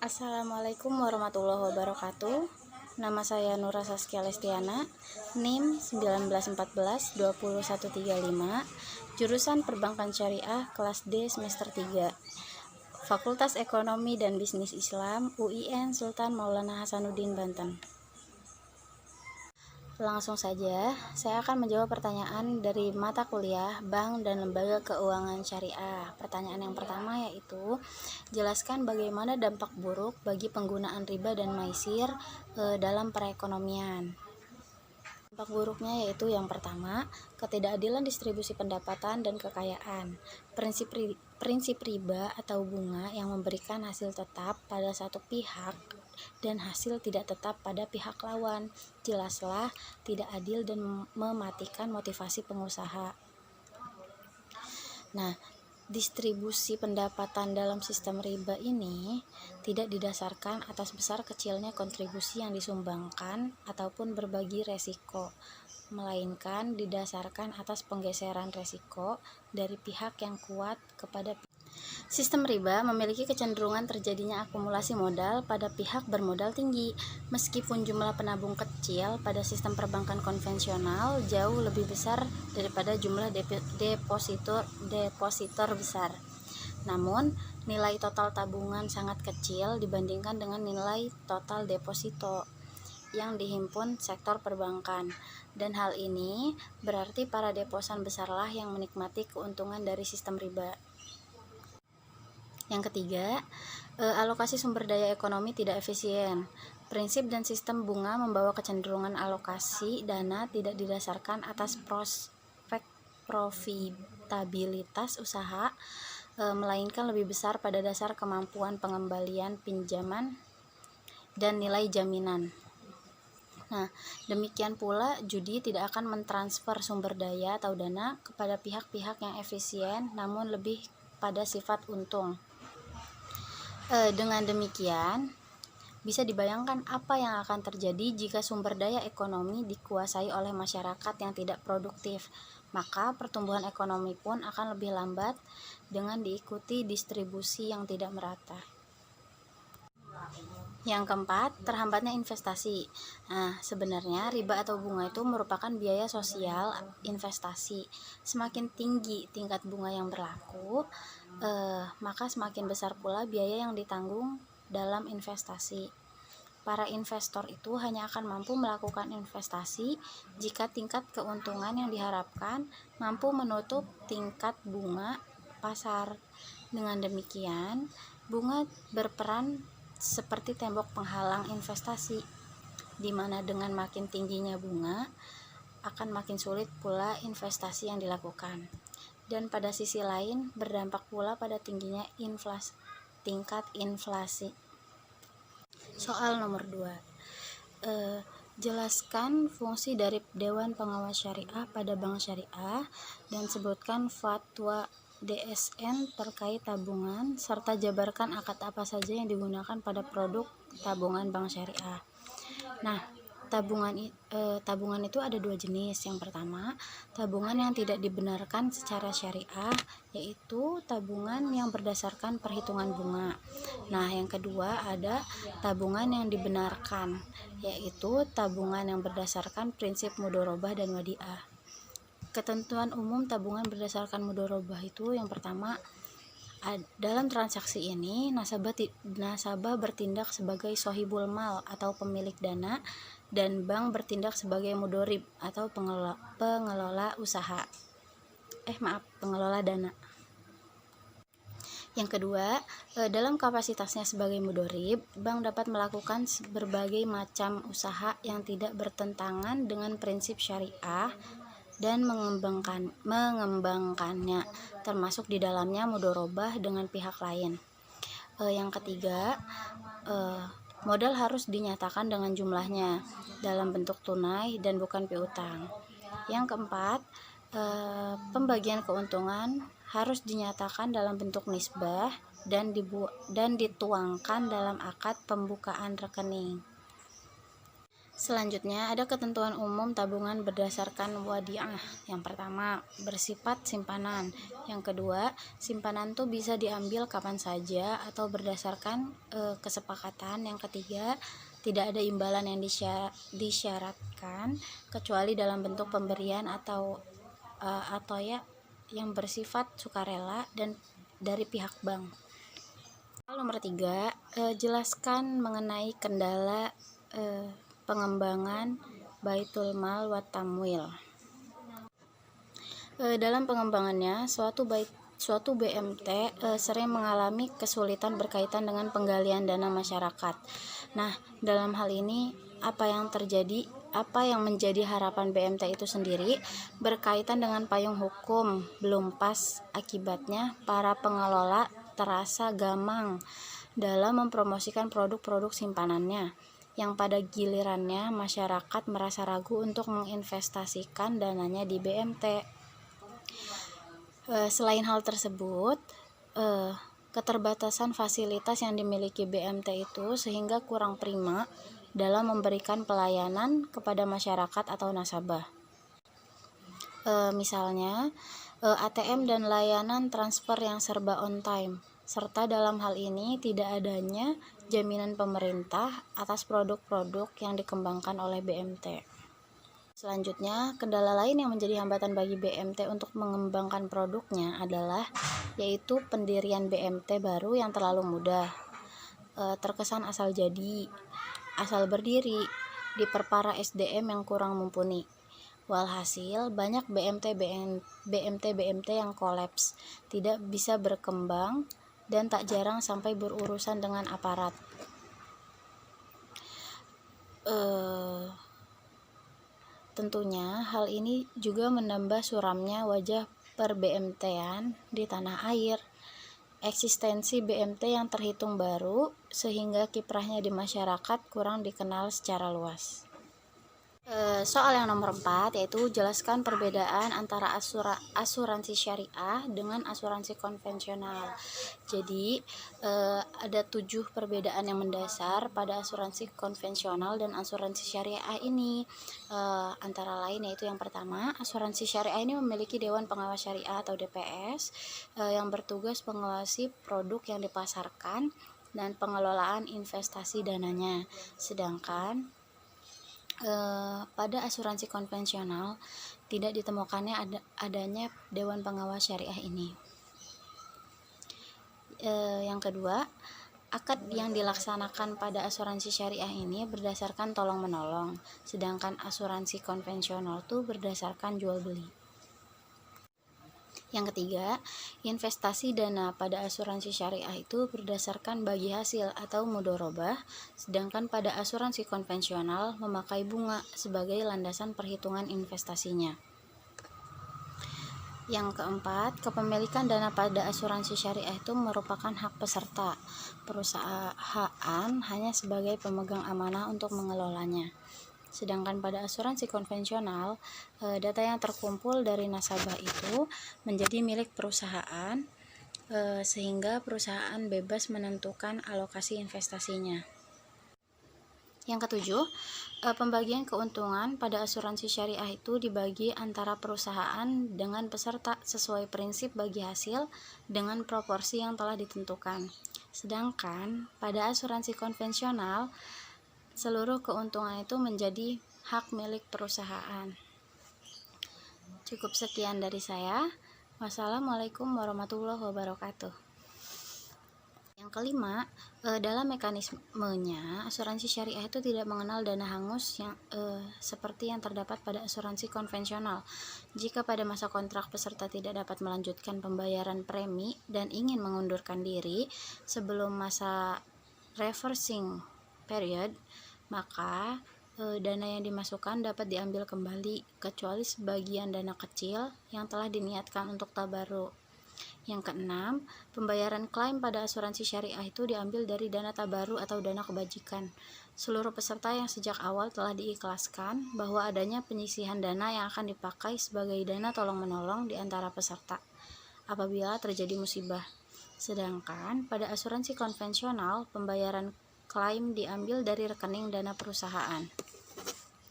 Assalamualaikum warahmatullahi wabarakatuh. Nama saya Nura Saskia Lestiana, NIM 1914-20135, jurusan Perbankan Syariah kelas D semester 3, Fakultas Ekonomi dan Bisnis Islam, UIN Sultan Maulana Hasanuddin Banten. Langsung saja, saya akan menjawab pertanyaan dari mata kuliah Bank dan Lembaga Keuangan Syariah. Pertanyaan yang pertama yaitu, jelaskan bagaimana dampak buruk bagi penggunaan riba dan maisir dalam perekonomian. Dampak buruknya yaitu yang pertama, ketidakadilan distribusi pendapatan dan kekayaan. Prinsip riba atau bunga yang memberikan hasil tetap pada satu pihak dan hasil tidak tetap pada pihak lawan, jelaslah tidak adil dan mematikan motivasi pengusaha. Nah, distribusi pendapatan dalam sistem riba ini tidak didasarkan atas besar kecilnya kontribusi yang disumbangkan ataupun berbagi resiko, melainkan didasarkan atas penggeseran resiko dari pihak yang kuat kepada Sistem riba memiliki kecenderungan terjadinya akumulasi modal pada pihak bermodal tinggi, meskipun jumlah penabung kecil pada sistem perbankan konvensional jauh lebih besar daripada jumlah depositor besar. Namun, nilai total tabungan sangat kecil dibandingkan dengan nilai total deposito yang dihimpun sektor perbankan, dan hal ini berarti para deposan besarlah yang menikmati keuntungan dari sistem riba. Yang ketiga, alokasi sumber daya ekonomi tidak efisien. Prinsip dan sistem bunga membawa kecenderungan alokasi dana tidak didasarkan atas prospek profitabilitas usaha, melainkan lebih besar pada dasar kemampuan pengembalian pinjaman dan nilai jaminan. Nah, demikian pula judi tidak akan mentransfer sumber daya atau dana kepada pihak-pihak yang efisien, namun lebih pada sifat untung. Dengan demikian, bisa dibayangkan apa yang akan terjadi jika sumber daya ekonomi dikuasai oleh masyarakat yang tidak produktif, maka pertumbuhan ekonomi pun akan lebih lambat dengan diikuti distribusi yang tidak merata. Yang keempat, terhambatnya investasi. Nah, sebenarnya riba atau bunga itu merupakan biaya sosial investasi. Semakin tinggi tingkat bunga yang berlaku, maka semakin besar pula biaya yang ditanggung dalam investasi. Para investor itu hanya akan mampu melakukan investasi jika tingkat keuntungan yang diharapkan mampu menutup tingkat bunga pasar. Dengan demikian, bunga berperan seperti tembok penghalang investasi, di mana dengan makin tingginya bunga akan makin sulit pula investasi yang dilakukan. Dan pada sisi lain berdampak pula pada tingginya tingkat inflasi. Soal nomor 2. Jelaskan fungsi dari Dewan Pengawas Syariah pada Bank Syariah dan sebutkan fatwa DSN terkait tabungan serta jabarkan akad apa saja yang digunakan pada produk tabungan Bank Syariah. Nah, tabungan itu ada dua jenis. Yang pertama, tabungan yang tidak dibenarkan secara syariah, yaitu tabungan yang berdasarkan perhitungan bunga. Nah, yang kedua ada tabungan yang dibenarkan, yaitu tabungan yang berdasarkan prinsip mudharabah dan wadiah. Ketentuan umum tabungan berdasarkan mudharabah itu yang pertama, dalam transaksi ini nasabah bertindak sebagai sohibul mal atau pemilik dana, dan bank bertindak sebagai mudorib atau pengelola dana. Yang kedua, dalam kapasitasnya sebagai mudorib, bank dapat melakukan berbagai macam usaha yang tidak bertentangan dengan prinsip syariah dan mengembangkannya, termasuk di dalamnya mudharabah dengan pihak lain. Yang ketiga, modal harus dinyatakan dengan jumlahnya dalam bentuk tunai dan bukan piutang. Yang keempat, pembagian keuntungan harus dinyatakan dalam bentuk nisbah dan dituangkan dalam akad pembukaan rekening. Selanjutnya, ada ketentuan umum tabungan berdasarkan wadiah. Yang pertama, bersifat simpanan. Yang kedua, simpanan itu bisa diambil kapan saja atau berdasarkan kesepakatan. Yang ketiga, tidak ada imbalan yang disyaratkan kecuali dalam bentuk pemberian atau ya yang bersifat sukarela dan dari pihak bank. Nomor 3, jelaskan mengenai kendala pengembangan Baitul Mal wa Tamwil. Dalam pengembangannya, suatu BMT sering mengalami kesulitan berkaitan dengan penggalian dana masyarakat. Nah, dalam hal ini apa yang terjadi? Apa yang menjadi harapan BMT itu sendiri berkaitan dengan payung hukum belum pas, akibatnya para pengelola terasa gamang dalam mempromosikan produk-produk simpanannya, yang pada gilirannya masyarakat merasa ragu untuk menginvestasikan dananya di BMT. Selain hal tersebut, keterbatasan fasilitas yang dimiliki BMT itu sehingga kurang prima dalam memberikan pelayanan kepada masyarakat atau nasabah. Misalnya, ATM dan layanan transfer yang serba on time, serta dalam hal ini tidak adanya jaminan pemerintah atas produk-produk yang dikembangkan oleh BMT. Selanjutnya, kendala lain yang menjadi hambatan bagi BMT untuk mengembangkan produknya adalah yaitu pendirian BMT baru yang terlalu mudah, terkesan asal jadi, asal berdiri, diperparah SDM yang kurang mumpuni. Walhasil, banyak BMT yang kolaps, tidak bisa berkembang, dan tak jarang sampai berurusan dengan aparat. Tentunya hal ini juga menambah suramnya wajah per-BMT-an di tanah air. Eksistensi BMT yang terhitung baru sehingga kiprahnya di masyarakat kurang dikenal secara luas. Soal yang nomor 4 yaitu jelaskan perbedaan antara asuransi syariah dengan asuransi konvensional. Jadi ada 7 perbedaan yang mendasar pada asuransi konvensional dan asuransi syariah ini. Antara lain yaitu yang pertama, asuransi syariah ini memiliki Dewan Pengawas Syariah atau DPS yang bertugas mengawasi produk yang dipasarkan dan pengelolaan investasi dananya. Sedangkan pada asuransi konvensional tidak ditemukannya adanya Dewan Pengawas Syariah ini. Yang kedua, akad yang dilaksanakan pada asuransi syariah ini berdasarkan tolong-menolong, sedangkan asuransi konvensional itu berdasarkan jual beli. Yang ketiga, investasi dana pada asuransi syariah itu berdasarkan bagi hasil atau mudharabah, sedangkan pada asuransi konvensional memakai bunga sebagai landasan perhitungan investasinya. Yang keempat, kepemilikan dana pada asuransi syariah itu merupakan hak peserta. Perusahaan hanya sebagai pemegang amanah untuk mengelolanya. Sedangkan pada asuransi konvensional, data yang terkumpul dari nasabah itu menjadi milik perusahaan, sehingga perusahaan bebas menentukan alokasi investasinya. Yang ketujuh, pembagian keuntungan pada asuransi syariah itu dibagi antara perusahaan dengan peserta sesuai prinsip bagi hasil dengan proporsi yang telah ditentukan. Sedangkan pada asuransi konvensional, seluruh keuntungan itu menjadi hak milik perusahaan. Cukup sekian dari saya. Wassalamualaikum warahmatullahi wabarakatuh. Yang kelima, dalam mekanismenya, asuransi syariah itu tidak mengenal dana hangus yang seperti yang terdapat pada asuransi konvensional. Jika pada masa kontrak peserta tidak dapat melanjutkan pembayaran premi dan ingin mengundurkan diri sebelum masa reversing period, maka dana yang dimasukkan dapat diambil kembali kecuali sebagian dana kecil yang telah diniatkan untuk tabarruk. Yang keenam, pembayaran klaim pada asuransi syariah itu diambil dari dana tabarruk atau dana kebajikan. Seluruh peserta yang sejak awal telah diikhlaskan bahwa adanya penyisihan dana yang akan dipakai sebagai dana tolong-menolong di antara peserta apabila terjadi musibah. Sedangkan pada asuransi konvensional, pembayaran klaim diambil dari rekening dana perusahaan.